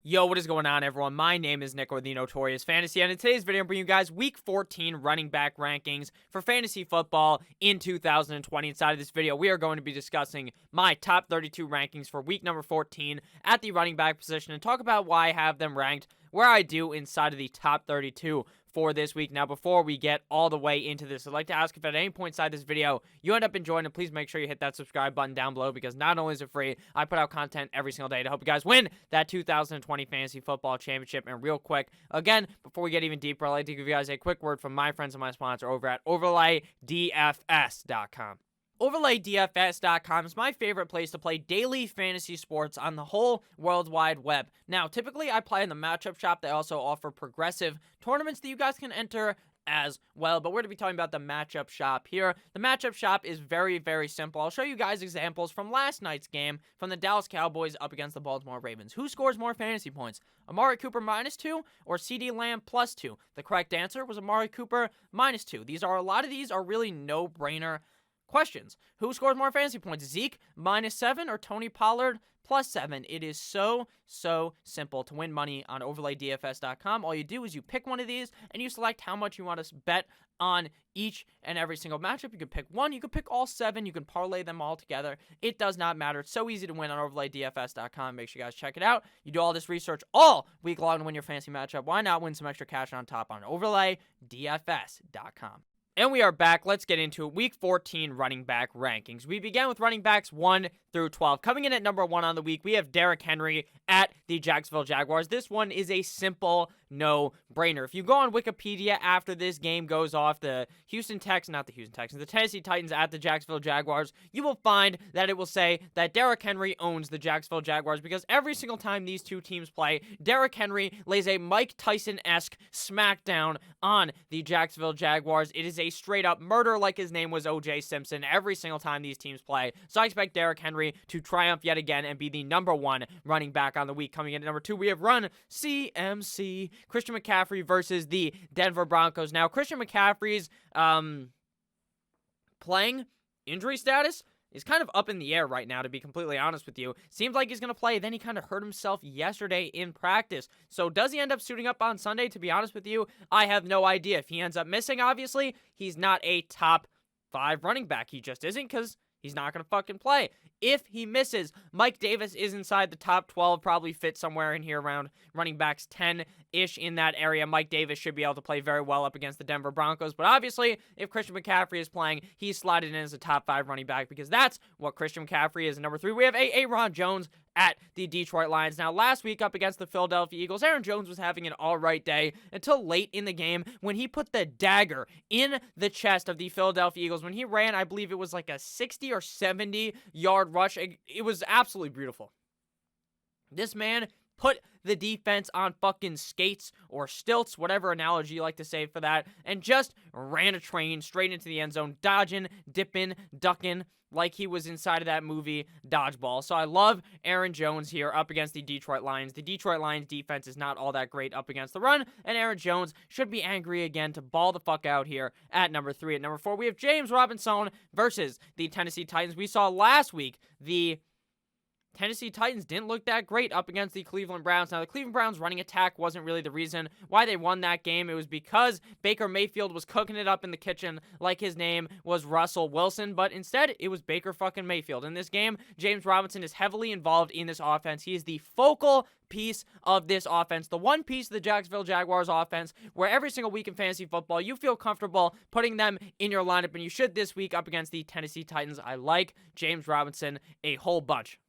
Yo, what is going on, everyone? My name is Nick, or the Notorious Fantasy, and in today's video, I'm bringing you guys Week 14 running back rankings for fantasy football in 2020. Inside of this video, we are going to be discussing my top 32 rankings for week number 14 at the running back position and talk about why I have them ranked where I do inside of the top 32 for this week. Now, before we get all the way into this, I'd like to ask if at any point inside this video you end up enjoying it, please make sure you hit that subscribe button down below, because not only is it free, I put out content every single day to help you guys win that 2020 Fantasy Football Championship. And real quick, again, before we get even deeper, I'd like to give you guys a quick word from my friends and my sponsor over at Overlay DFS.com. OverlayDFS.com is my favorite place to play daily fantasy sports on the whole World Wide Web. Now, typically I play in the matchup shop. They also offer progressive tournaments that you guys can enter as well, but we're going to be talking about the matchup shop here. The matchup shop is very, very simple. I'll show you guys examples from last night's game from the Dallas Cowboys up against the Baltimore Ravens. Who scores more fantasy points? Amari Cooper -2 or CeeDee Lamb +2? The correct answer was Amari Cooper -2. A lot of these are really no-brainer questions. Who scores more fantasy points? Zeke -7 or Tony Pollard +7? It is so simple to win money on OverlayDFS.com. All you do is you pick one of these and you select how much you want to bet on each and every single matchup. You can pick one, you can pick all 7, you can parlay them all together. It does not matter. It's so easy to win on OverlayDFS.com. Make sure you guys check it out. You do all this research all week long to win your fantasy matchup. Why not win some extra cash on top on OverlayDFS.com? And we are back. Let's get into it. Week 14 running back rankings. We began with running backs 1 through 12. Coming in at number 1 on the week, we have Derrick Henry at the Jacksonville Jaguars. This one is a simple no-brainer. If you go on Wikipedia after this game goes off, the Tennessee Titans at the Jacksonville Jaguars, you will find that it will say that Derrick Henry owns the Jacksonville Jaguars, because every single time these two teams play, Derrick Henry lays a Mike Tyson-esque smackdown on the Jacksonville Jaguars. It is a straight-up murder like his name was O.J. Simpson every single time these teams play. So I expect Derrick Henry to triumph yet again and be the number 1 running back on the week. Coming in at number 2, we have Run CMC, Christian McCaffrey versus the Denver Broncos. Now, Christian McCaffrey's playing injury status is kind of up in the air right now, to be completely honest with you. Seems like he's going to play, then he kind of hurt himself yesterday in practice. So does he end up suiting up on Sunday? To be honest with you, I have no idea. If he ends up missing, obviously, he's not a top 5 running back. He just isn't, because he's not going to fucking play. If he misses, Mike Davis is inside the top 12, probably fits somewhere in here around running backs 10-ish in that area. Mike Davis should be able to play very well up against the Denver Broncos. But obviously, if Christian McCaffrey is playing, he's slotted in as a top 5 running back, because that's what Christian McCaffrey is. Number 3, we have Aaron Jones at the Detroit Lions. Now, last week up against the Philadelphia Eagles, Aaron Jones was having an all-right day until late in the game when he put the dagger in the chest of the Philadelphia Eagles. When he ran, I believe it was like a 60 or 70-yard rush. It was absolutely beautiful. This man put the defense on fucking skates or stilts, whatever analogy you like to say for that, and just ran a train straight into the end zone, dodging, dipping, ducking, like he was inside of that movie Dodgeball. So I love Aaron Jones here up against the Detroit Lions. The Detroit Lions defense is not all that great up against the run, and Aaron Jones should be angry again to ball the fuck out here at number 3. At number 4, we have James Robinson versus the Tennessee Titans. We saw last week the Tennessee Titans didn't look that great up against the Cleveland Browns. Now, the Cleveland Browns running attack wasn't really the reason why they won that game. It was because Baker Mayfield was cooking it up in the kitchen like his name was Russell Wilson, but instead, it was Baker fucking Mayfield. In this game, James Robinson is heavily involved in this offense. He is the focal piece of this offense, the one piece of the Jacksonville Jaguars offense where every single week in fantasy football, you feel comfortable putting them in your lineup, and you should this week up against the Tennessee Titans. I like James Robinson a whole bunch.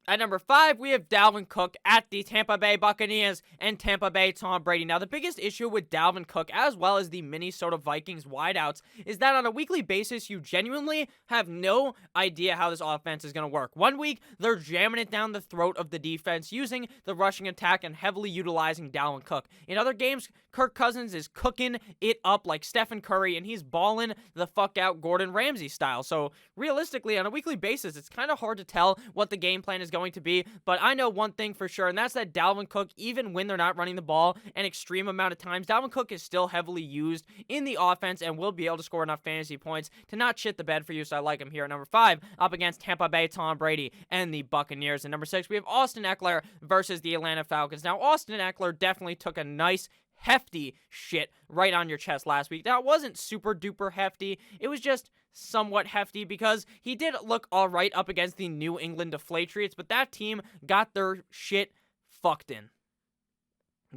At number 5, we have Dalvin Cook at the Tampa Bay Buccaneers and Tampa Bay Tom Brady. Now, the biggest issue with Dalvin Cook, as well as the Minnesota Vikings wideouts, is that on a weekly basis, you genuinely have no idea how this offense is going to work. One week, they're jamming it down the throat of the defense, using the rushing attack and heavily utilizing Dalvin Cook. In other games, Kirk Cousins is cooking it up like Stephen Curry, and he's balling the fuck out Gordon Ramsay style. So, realistically, on a weekly basis, it's kind of hard to tell what the game plan is going to be, but I know one thing for sure, and that's that Dalvin Cook, even when they're not running the ball an extreme amount of times, Dalvin Cook is still heavily used in the offense and will be able to score enough fantasy points to not shit the bed for you, so I like him here at number 5, up against Tampa Bay, Tom Brady, and the Buccaneers. And number 6, we have Austin Eckler versus the Atlanta Falcons. Now, Austin Eckler definitely took a nice hefty shit right on your chest last week. That wasn't super duper hefty. It was just somewhat hefty because he did look all right up against the New England Deflatriots, but that team got their shit fucked in.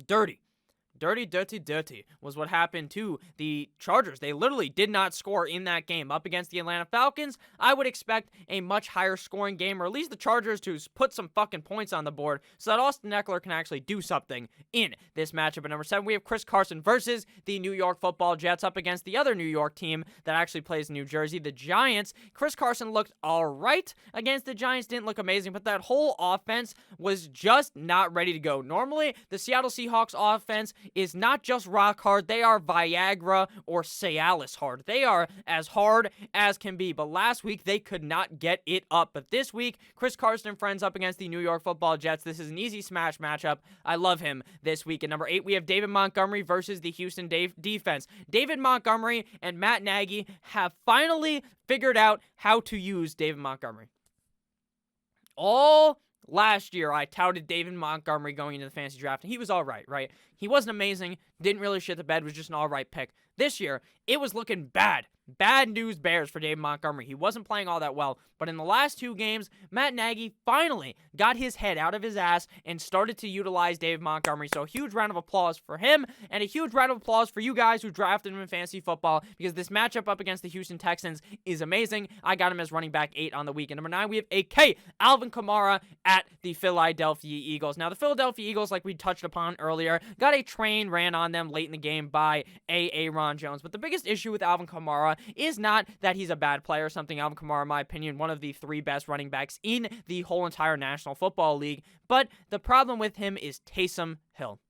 Dirty was what happened to the Chargers. They literally did not score in that game. Up against the Atlanta Falcons, I would expect a much higher scoring game, or at least the Chargers to put some fucking points on the board so that Austin Eckler can actually do something in this matchup. At number 7, we have Chris Carson versus the New York Football Jets up against the other New York team that actually plays in New Jersey, the Giants. Chris Carson looked all right against the Giants, didn't look amazing, but that whole offense was just not ready to go. Normally, the Seattle Seahawks offense is not just rock hard, they are Viagra or Cialis hard. They are as hard as can be, but last week they could not get it up. But this week, Chris Carson and friends up against the New York Football Jets. This is an easy smash matchup. I love him this week. At number 8, we have David Montgomery versus the Houston defense. David Montgomery and Matt Nagy have finally figured out how to use David Montgomery. All last year, I touted David Montgomery going into the fantasy draft, and he was all right? He wasn't amazing, didn't really shit the bed, was just an all right pick. This year, it was looking bad. Bad news bears for David Montgomery. He wasn't playing all that well, but in the last 2 games, Matt Nagy finally got his head out of his ass and started to utilize David Montgomery. So a huge round of applause for him, and a huge round of applause for you guys who drafted him in fantasy football, because this matchup up against the Houston Texans is amazing. I got him as running back 8 on the week. And number 9, we have AK Alvin Kamara at the Philadelphia Eagles. Now, the Philadelphia Eagles, like we touched upon earlier, got a train ran on them late in the game by Aaron Jones. But the biggest issue with Alvin Kamara is not that he's a bad player or something. Alvin Kamara, in my opinion, one of the 3 best running backs in the whole entire National Football League. But the problem with him is Taysom Hill.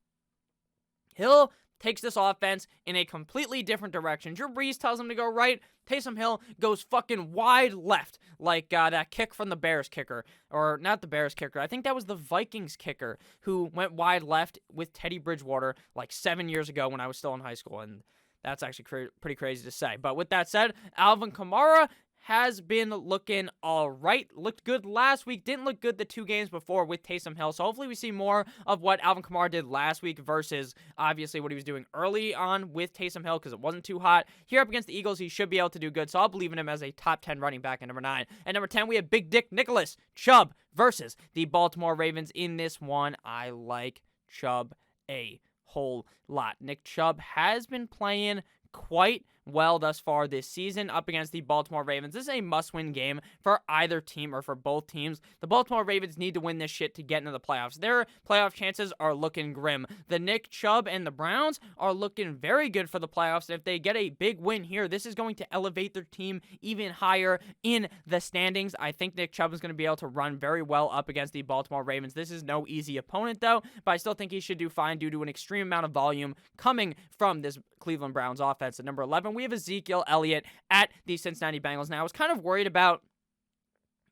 Hill takes this offense in a completely different direction. Drew Brees tells him to go right. Taysom Hill goes fucking wide left, like that kick from the Bears kicker. Or not the Bears kicker. I think that was the Vikings kicker who went wide left with Teddy Bridgewater like 7 years ago when I was still in high school. And that's actually pretty crazy to say. But with that said, Alvin Kamara has been looking all right. Looked good last week. Didn't look good the 2 games before with Taysom Hill. So hopefully we see more of what Alvin Kamara did last week versus obviously what he was doing early on with Taysom Hill because it wasn't too hot. Here up against the Eagles, he should be able to do good. So I'll believe in him as a top 10 running back at number 9. At number 10, we have Big Dick Nicholas Chubb versus the Baltimore Ravens. In this one, I like Chubb a whole lot. Nick Chubb has been playing quite well thus far this season up against the Baltimore Ravens. This is a must-win game for either team or for both teams. The Baltimore Ravens need to win this shit to get into the playoffs. Their playoff chances are looking grim. The Nick Chubb and the Browns are looking very good for the playoffs. If they get a big win here, this is going to elevate their team even higher in the standings. I think Nick Chubb is going to be able to run very well up against the Baltimore Ravens. This is no easy opponent, though, but I still think he should do fine due to an extreme amount of volume coming from this Cleveland Browns offense. At number 11, we have Ezekiel Elliott at the Cincinnati Bengals. Now, I was kind of worried about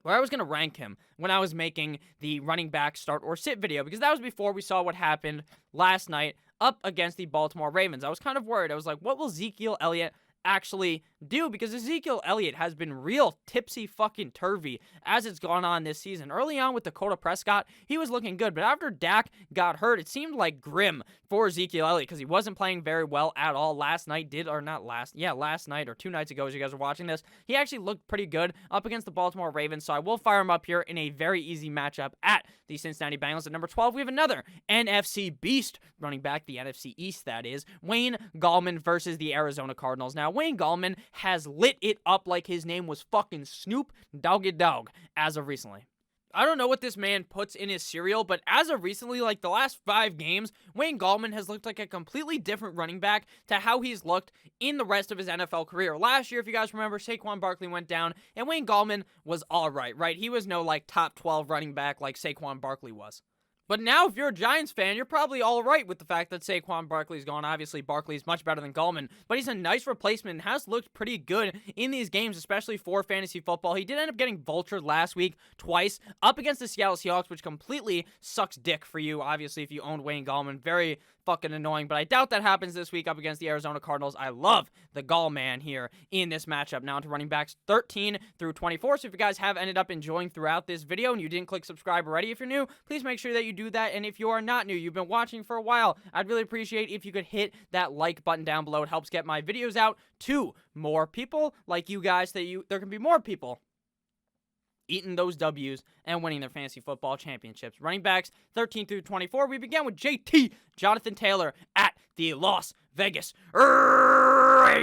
where I was going to rank him when I was making the running back start or sit video, because that was before we saw what happened last night up against the Baltimore Ravens. I was kind of worried. I was like, what will Ezekiel Elliott actually do? Because Ezekiel Elliott has been real tipsy fucking turvy as it's gone on this season. Early on with Dakota Prescott, he was looking good, but after Dak got hurt, it seemed like grim for Ezekiel Elliott because he wasn't playing very well at all last night. Last night or 2 nights ago as you guys are watching this, he actually looked pretty good up against the Baltimore Ravens, so I will fire him up here in a very easy matchup at the Cincinnati Bengals. At number 12, we have another NFC beast running back, the NFC East that is, Wayne Gallman versus the Arizona Cardinals. Now, Wayne Gallman has lit it up like his name was fucking Snoop Doggy Dogg as of recently. I don't know what this man puts in his cereal, but as of recently, like the last 5 games, Wayne Gallman has looked like a completely different running back to how he's looked in the rest of his NFL career. Last year, if you guys remember, Saquon Barkley went down, and Wayne Gallman was all right? He was no like top 12 running back like Saquon Barkley was. But now, if you're a Giants fan, you're probably all right with the fact that Saquon Barkley's gone. Obviously, Barkley's much better than Gallman, but he's a nice replacement and has looked pretty good in these games, especially for fantasy football. He did end up getting vultured last week twice up against the Seattle Seahawks, which completely sucks dick for you, obviously, if you owned Wayne Gallman. Very fucking annoying, but I doubt that happens this week up against the Arizona Cardinals. I love the Gall man here in this matchup. Now to running backs 13 through 24. So if you guys have ended up enjoying throughout this video and you didn't click subscribe already, if you're new, please make sure that you do that. And if you are not new, you've been watching for a while, I'd really appreciate if you could hit that like button down below. It helps get my videos out to more people like you guys, there can be more people eating those W's and winning their fantasy football championships. Running backs 13 through 24. We began with JT, Jonathan Taylor, at the Las Vegas Raiders.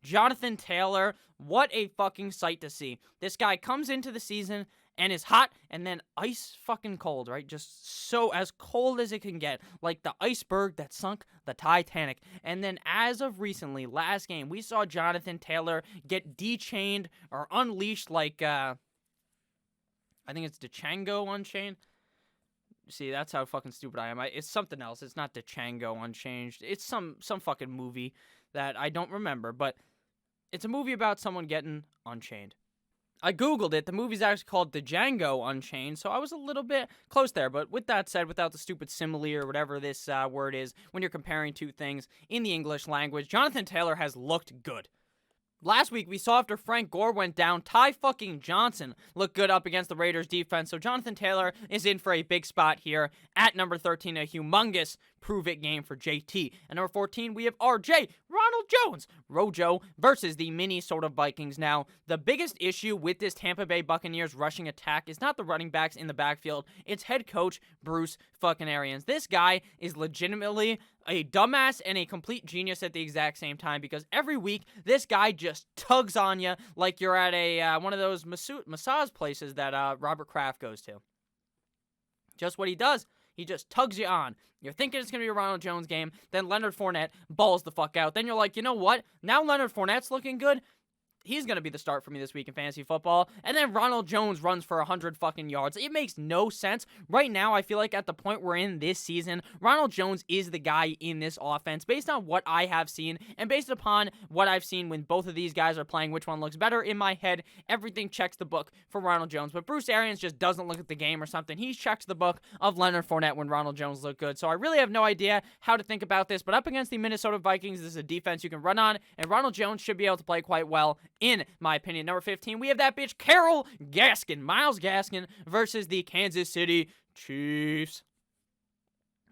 Jonathan Taylor, what a fucking sight to see. This guy comes into the season and is hot and then ice fucking cold, right? Just so as cold as it can get, like the iceberg that sunk the Titanic. And then as of recently, last game, we saw Jonathan Taylor get dechained or unleashed like, I think it's Django Unchained. See, that's how fucking stupid I am. It's something else. It's not Django Unchanged. It's some fucking movie that I don't remember, but it's a movie about someone getting unchained. I googled it. The movie's actually called Django Unchained, so I was a little bit close there. But with that said, without the stupid simile or whatever this word is, when you're comparing two things in the English language, Jonathan Taylor has looked good. Last week, we saw after Frank Gore went down, Ty fucking Johnson looked good up against the Raiders defense. So Jonathan Taylor is in for a big spot here at number 13, a humongous prove-it game for JT. At number 14, we have RJ, Ronald Jones, Rojo versus the Minnesota Vikings. Now, the biggest issue with this Tampa Bay Buccaneers rushing attack is not the running backs in the backfield. It's head coach Bruce fucking Arians. This guy is legitimately a dumbass and a complete genius at the exact same time, because every week this guy just tugs on you like you're at a one of those massage places that Robert Kraft goes to. Just what he does. He just tugs you on. You're thinking it's going to be a Ronald Jones game. Then Leonard Fournette balls the fuck out. Then you're like, you know what? Now Leonard Fournette's looking good. He's going to be the start for me this week in fantasy football. And then Ronald Jones runs for 100 fucking yards. It makes no sense. Right now, I feel like at the point we're in this season, Ronald Jones is the guy in this offense based on what I have seen and based upon what I've seen when both of these guys are playing, which one looks better. In my head, everything checks the book for Ronald Jones. But Bruce Arians just doesn't look at the game or something. He checks the book of Leonard Fournette when Ronald Jones looked good. So I really have no idea how to think about this. But up against the Minnesota Vikings, this is a defense you can run on. And Ronald Jones should be able to play quite well in my opinion. Number 15, we have that bitch Carol Gaskin, Myles Gaskin versus the Kansas City Chiefs.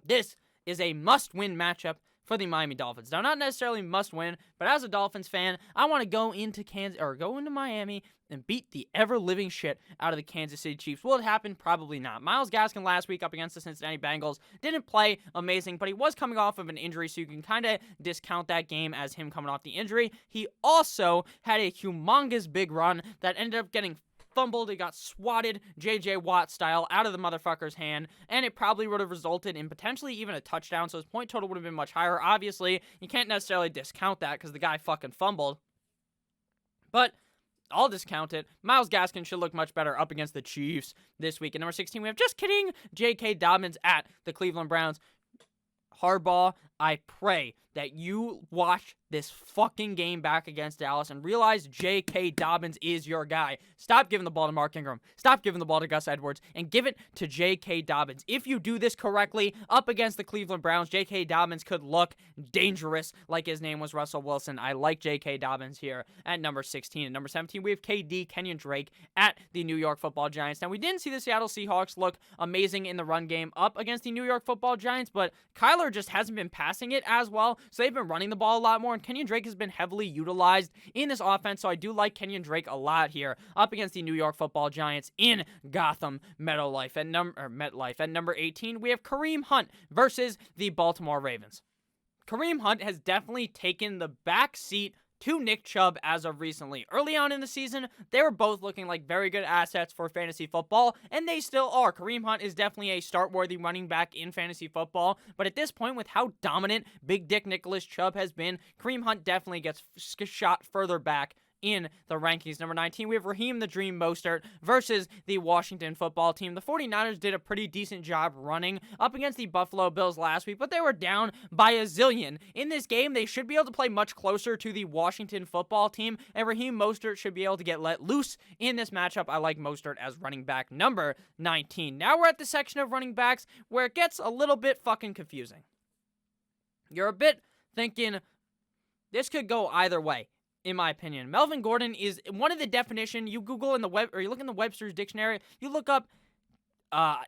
This is a must-win matchup for the Miami Dolphins. Now, not necessarily must-win, but as a Dolphins fan, I want to go into Miami and beat the ever-living shit out of the Kansas City Chiefs. Will it happen? Probably not. Myles Gaskin last week up against the Cincinnati Bengals didn't play amazing, but he was coming off of an injury, so you can kind of discount that game as him coming off the injury. He also had a humongous big run that ended up getting fumbled. It got swatted J.J. Watt style out of the motherfucker's hand, and it probably would have resulted in potentially even a touchdown, so his point total would have been much higher. Obviously, you can't necessarily discount that because the guy fucking fumbled, but I'll discount it. Myles Gaskin should look much better up against the Chiefs this week. At number 16, we have, just kidding, J.K. Dobbins at the Cleveland Browns. Harbaugh, I pray that you watch this fucking game back against Dallas and realize J.K. Dobbins is your guy. Stop giving the ball to Mark Ingram. Stop giving the ball to Gus Edwards and give it to J.K. Dobbins. If you do this correctly up against the Cleveland Browns, J.K. Dobbins could look dangerous like his name was Russell Wilson. I like J.K. Dobbins here at number 16. At number 17, we have KD, Kenyon Drake, at the New York Football Giants. Now, we didn't see the Seattle Seahawks look amazing in the run game up against the New York Football Giants, but Kyler just hasn't been passing it as well, so they've been running the ball a lot more, and Kenyon Drake has been heavily utilized in this offense, so I do like Kenyon Drake a lot here up against the New York Football Giants in Gotham MetLife. At number 18, we have Kareem Hunt versus the Baltimore Ravens. Kareem Hunt has definitely taken the back seat to Nick Chubb as of recently. Early on in the season, they were both looking like very good assets for fantasy football, and they still are. Kareem Hunt is definitely a start-worthy running back in fantasy football, but at this point, with how dominant Big Dick Nicholas Chubb has been, Kareem Hunt definitely gets shot further back in the rankings. Number 19, we have Raheem the Dream Mostert versus the Washington football team. The 49ers did a pretty decent job running up against the Buffalo Bills last week, but they were down by a zillion. In this game, they should be able to play much closer to the Washington football team, and Raheem Mostert should be able to get let loose in this matchup. I like Mostert as running back number 19. Now we're at the section of running backs where it gets a little bit fucking confusing. You're a bit thinking this could go either way, in my opinion. Melvin Gordon is one of the definition. You Google in the web, or you look in the Webster's dictionary, you look up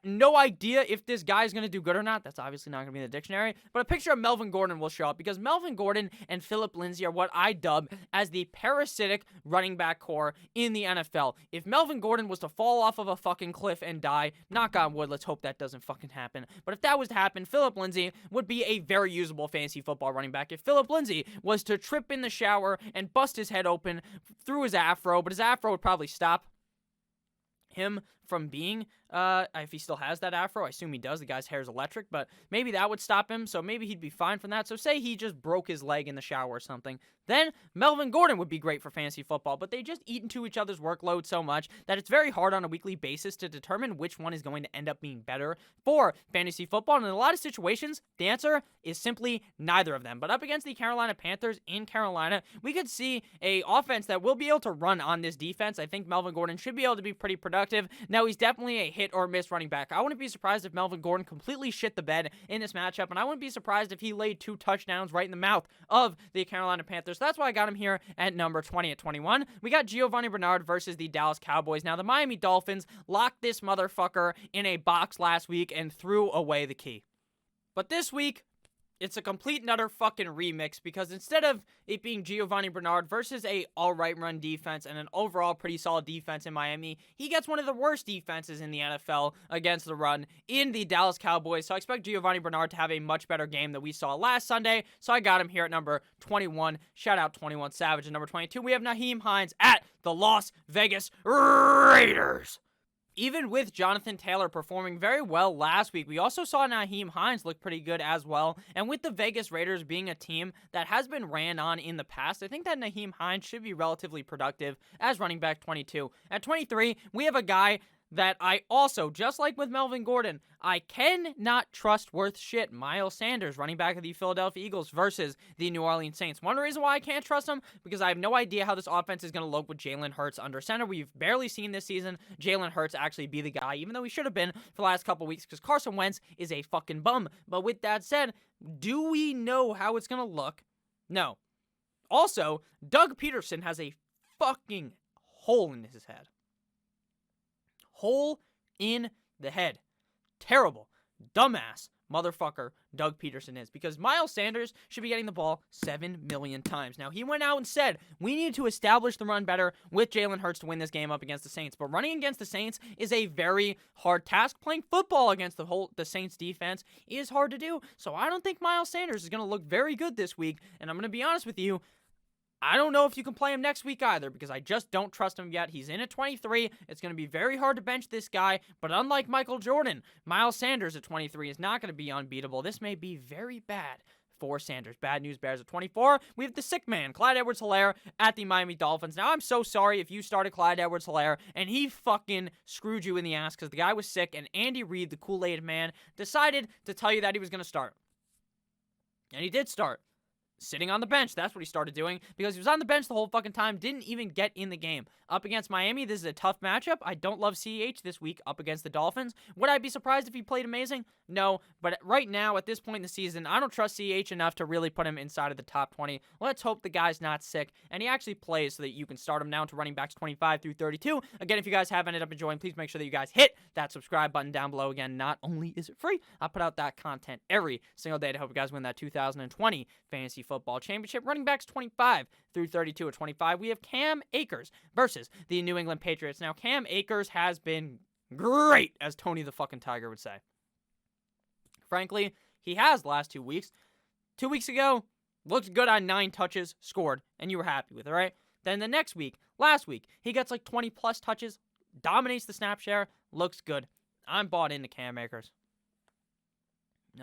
no idea if this guy's going to do good or not. That's obviously not going to be in the dictionary. But a picture of Melvin Gordon will show up because Melvin Gordon and Phillip Lindsay are what I dub as the parasitic running back core in the NFL. If Melvin Gordon was to fall off of a fucking cliff and die, knock on wood, let's hope that doesn't fucking happen. But if that was to happen, Phillip Lindsay would be a very usable fantasy football running back. If Phillip Lindsay was to trip in the shower and bust his head open through his afro, but his afro would probably stop him from being, if he still has that afro, I assume he does. The guy's hair is electric, but maybe that would stop him, so maybe he'd be fine from that. So say he just broke his leg in the shower or something, then Melvin Gordon would be great for fantasy football, but they just eat into each other's workload so much that it's very hard on a weekly basis to determine which one is going to end up being better for fantasy football, and in a lot of situations, the answer is simply neither of them. But up against the Carolina Panthers in Carolina, we could see a offense that will be able to run on this defense. I think Melvin Gordon should be able to be pretty productive. Now, he's definitely a hit or miss running back. I wouldn't be surprised if Melvin Gordon completely shit the bed in this matchup, and I wouldn't be surprised if he laid 2 touchdowns right in the mouth of the Carolina Panthers. So that's why I got him here at number 20 at 21. We got Giovanni Bernard versus the Dallas Cowboys. Now, the Miami Dolphins locked this motherfucker in a box last week and threw away the key. But this week, it's a complete and utter fucking remix because instead of it being Giovanni Bernard versus a alright run defense and an overall pretty solid defense in Miami, he gets one of the worst defenses in the NFL against the run in the Dallas Cowboys. So I expect Giovanni Bernard to have a much better game than we saw last Sunday. So I got him here at number 21. Shout out 21 Savage. At number 22, we have Nyheim Hines at the Las Vegas Raiders. Even with Jonathan Taylor performing very well last week, we also saw Nyheim Hines look pretty good as well. And with the Vegas Raiders being a team that has been ran on in the past, I think that Nyheim Hines should be relatively productive as running back 22. At 23, we have a guy that I also, just like with Melvin Gordon, I cannot trust worth shit. Miles Sanders, running back of the Philadelphia Eagles versus the New Orleans Saints. One reason why I can't trust him, because I have no idea how this offense is going to look with Jalen Hurts under center. We've barely seen this season Jalen Hurts actually be the guy, even though he should have been for the last couple weeks, because Carson Wentz is a fucking bum. But with that said, do we know how it's going to look? No. Also, Doug Peterson has a fucking hole in his head. Hole in the head. Terrible, dumbass motherfucker Doug Peterson is, because Miles Sanders should be getting the ball 7 million times. Now, he went out and said, we need to establish the run better with Jalen Hurts to win this game up against the Saints. But running against the Saints is a very hard task. Playing football against the Saints defense is hard to do. So I don't think Miles Sanders is going to look very good this week. And I'm going to be honest with you, I don't know if you can play him next week either, because I just don't trust him yet. He's in at 23. It's going to be very hard to bench this guy, but unlike Michael Jordan, Miles Sanders at 23 is not going to be unbeatable. This may be very bad for Sanders. Bad news bears at 24. We have the sick man, Clyde Edwards-Helaire, at the Miami Dolphins. Now, I'm so sorry if you started Clyde Edwards-Helaire and he fucking screwed you in the ass because the guy was sick, and Andy Reid, the Kool-Aid man, decided to tell you that he was going to start. And he did start. Sitting on the bench, that's what he started doing, because he was on the bench the whole fucking time, didn't even get in the game. Up against Miami, this is a tough matchup. I don't love CEH this week up against the Dolphins. Would I be surprised if he played amazing? No, but right now, at this point in the season, I don't trust CEH enough to really put him inside of the top 20. Let's hope the guy's not sick, and he actually plays so that you can start him down to running backs 25 through 32. Again, if you guys have ended up enjoying, please make sure that you guys hit that subscribe button down below. Again, not only is it free, I put out that content every single day to help you guys win that 2020 Fantasy Football Championship. Running backs 25 through 32. At 25, we have Cam Akers versus the New England Patriots. Now, Cam Akers has been great, as Tony the fucking Tiger would say. Frankly, he has the last 2 weeks. 2 weeks ago, looked good on 9 touches, scored, and you were happy with it, right? Then the next week, last week, he gets like 20 plus touches, dominates the snap share, looks good. I'm bought into Cam Akers.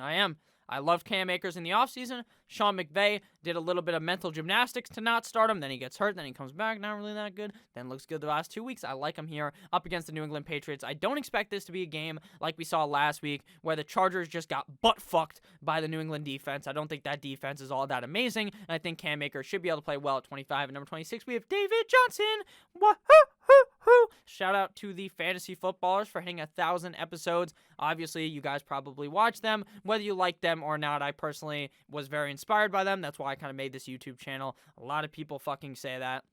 I am. I love Cam Akers in the offseason. Sean McVay did a little bit of mental gymnastics to not start him. Then he gets hurt. Then he comes back. Not really that good. Then looks good the last 2 weeks. I like him here up against the New England Patriots. I don't expect this to be a game like we saw last week where the Chargers just got butt-fucked by the New England defense. I don't think that defense is all that amazing. And I think Cam Akers should be able to play well at 25. And number 26, we have David Johnson. Wahoo! Shout out to the fantasy footballers for hitting 1,000 episodes. Obviously, you guys probably watch them. Whether you like them or not, I personally was very inspired by them. That's why I kind of made this YouTube channel. A lot of people fucking say that,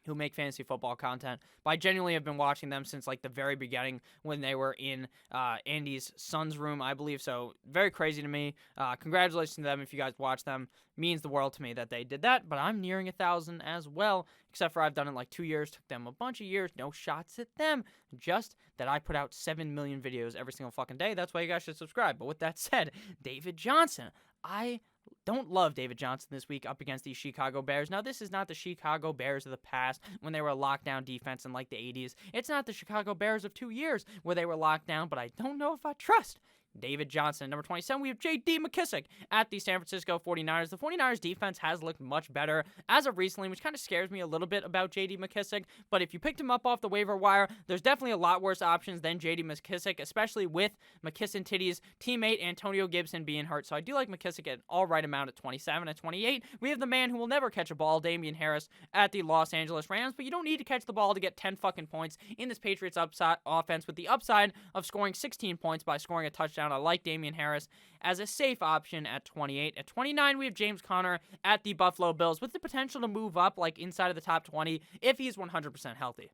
who make fantasy football content. But I genuinely have been watching them since like the very beginning when they were in Andy's son's room, I believe. So very crazy to me. Congratulations to them if you guys watch them. Means the world to me that they did that. But I'm nearing 1,000 as well, except for I've done it like 2 years. Took them a bunch of years. No shots at them. Just that I put out 7 million videos every single fucking day. That's why you guys should subscribe. But with that said, David Johnson. I don't love David Johnson this week up against these Chicago Bears. Now, this is not the Chicago Bears of the past when they were a lockdown defense in like the 80s. It's not the Chicago Bears of 2 years where they were locked down, but I don't know if I trust David Johnson. Number 27, we have J.D. McKissick at the San Francisco 49ers. The 49ers defense has looked much better as of recently, which kind of scares me a little bit about J.D. McKissick. But if you picked him up off the waiver wire, there's definitely a lot worse options than J.D. McKissick, especially with McKisson Titty's teammate Antonio Gibson being hurt. So I do like McKissick at an all right amount at 27. At 28, we have the man who will never catch a ball, Damian Harris, at the Los Angeles Rams. But you don't need to catch the ball to get 10 fucking points in this Patriots offense with the upside of scoring 16 points by scoring a touchdown. I like Damian Harris as a safe option at 28. At 29, we have James Conner at the Buffalo Bills with the potential to move up like inside of the top 20 if he's 100% healthy.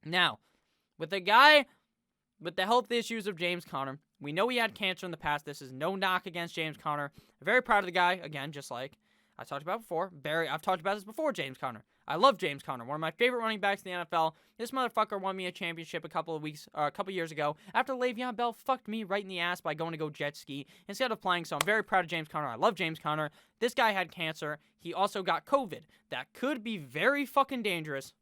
Now, with the guy with the health issues of James Conner, we know he had cancer in the past. This is no knock against James Conner. Very proud of the guy. Again, just like I talked about before. I've talked about this before, James Conner. I love James Conner, one of my favorite running backs in the NFL. This motherfucker won me a championship a couple years ago after Le'Veon Bell fucked me right in the ass by going to go jet ski instead of playing. So I'm very proud of James Conner. I love James Conner. This guy had cancer. He also got COVID. That could be very fucking dangerous.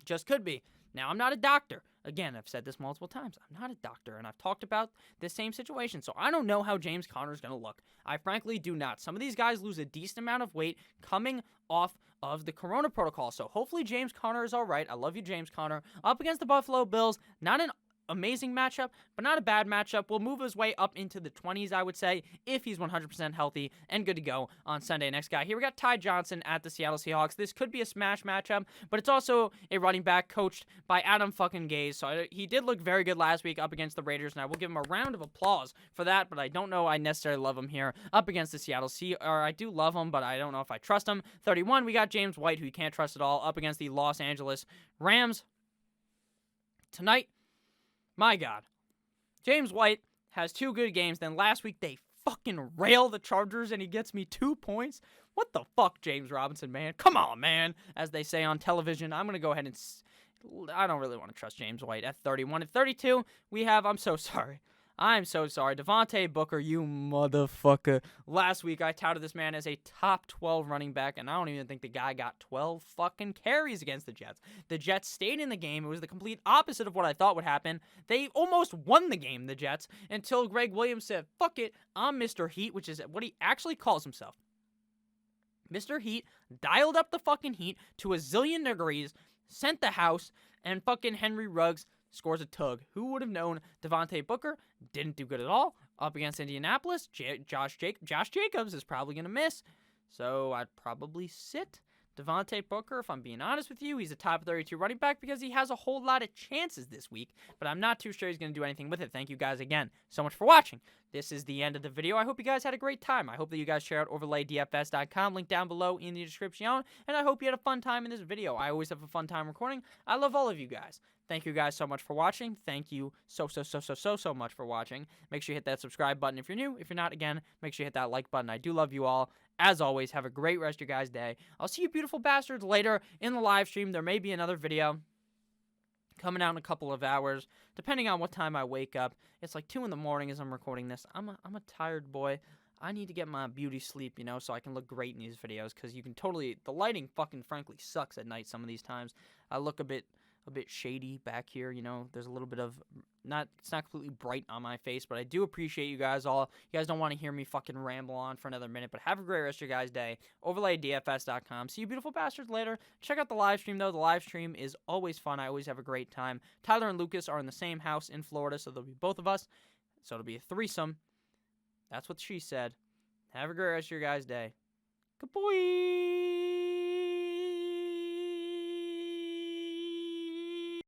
Just could be. Now, I'm not a doctor. Again, I've said this multiple times. I'm not a doctor, and I've talked about this same situation, so I don't know how James Conner is going to look. I frankly do not. Some of these guys lose a decent amount of weight coming off of the Corona protocol, so hopefully James Conner is all right. I love you, James Conner. Up against the Buffalo Bills, not an amazing matchup, but not a bad matchup. Will move his way up into the 20s, I would say, if he's 100% healthy and good to go on Sunday. Next guy here, we got Ty Johnson at the Seattle Seahawks. This could be a smash matchup, but it's also a running back coached by Adam fucking Gase. So he did look very good last week up against the Raiders, and I will give him a round of applause for that, but I don't know I necessarily love him here up against the Seattle I do love him, but I don't know if I trust him. 31, we got James White, who you can't trust at all, up against the Los Angeles Rams. Tonight, my God, James White has 2 good games. Then last week they fucking rail the Chargers and he gets me 2 points. What the fuck, James Robinson, man? Come on, man. As they say on television, I'm going to go ahead and I don't really want to trust James White at 31. At 32, we have, I'm so sorry, Devontae Booker, you motherfucker. Last week, I touted this man as a top 12 running back, and I don't even think the guy got 12 fucking carries against the Jets. The Jets stayed in the game. It was the complete opposite of what I thought would happen. They almost won the game, the Jets, until Greg Williams said, fuck it, I'm Mr. Heat, which is what he actually calls himself. Mr. Heat dialed up the fucking heat to a zillion degrees, sent the house, and fucking Henry Ruggs scores a tug. Who would have known Devontae Booker didn't do good at all up against Indianapolis? Josh Jacobs is probably going to miss, so I'd probably sit Devontae Booker. If I'm being honest with you, he's a top 32 running back because he has a whole lot of chances this week, but I'm not too sure he's going to do anything with it. Thank you guys again so much for watching. This is the end of the video. I hope you guys had a great time. I hope that you guys check out OverlayDFS.com, link down below in the description, and I hope you had a fun time in this video. I always have a fun time recording. I love all of you guys. Thank you guys so much for watching. Thank you so much for watching. Make sure you hit that subscribe button if you're new. If you're not, again, make sure you hit that like button. I do love you all. As always, have a great rest of your guys' day. I'll see you beautiful bastards later in the live stream. There may be another video coming out in a couple of hours, depending on what time I wake up. It's like 2 in the morning as I'm recording this. I'm a tired boy. I need to get my beauty sleep, so I can look great in these videos, because you can totally, the lighting fucking frankly sucks at night some of these times. I look a bit a bit shady back here. You know, there's a little bit of it's not completely bright on my face, but I do appreciate you guys all. You guys don't want to hear me fucking ramble on for another minute, but have a great rest of your guys' day. OverlayDFS.com. See you beautiful bastards later. Check out the live stream, though. The live stream is always fun. I always have a great time. Tyler and Lucas are in the same house in Florida, so there'll be both of us. So it'll be a threesome. That's what she said. Have a great rest of your guys' day. Good boy.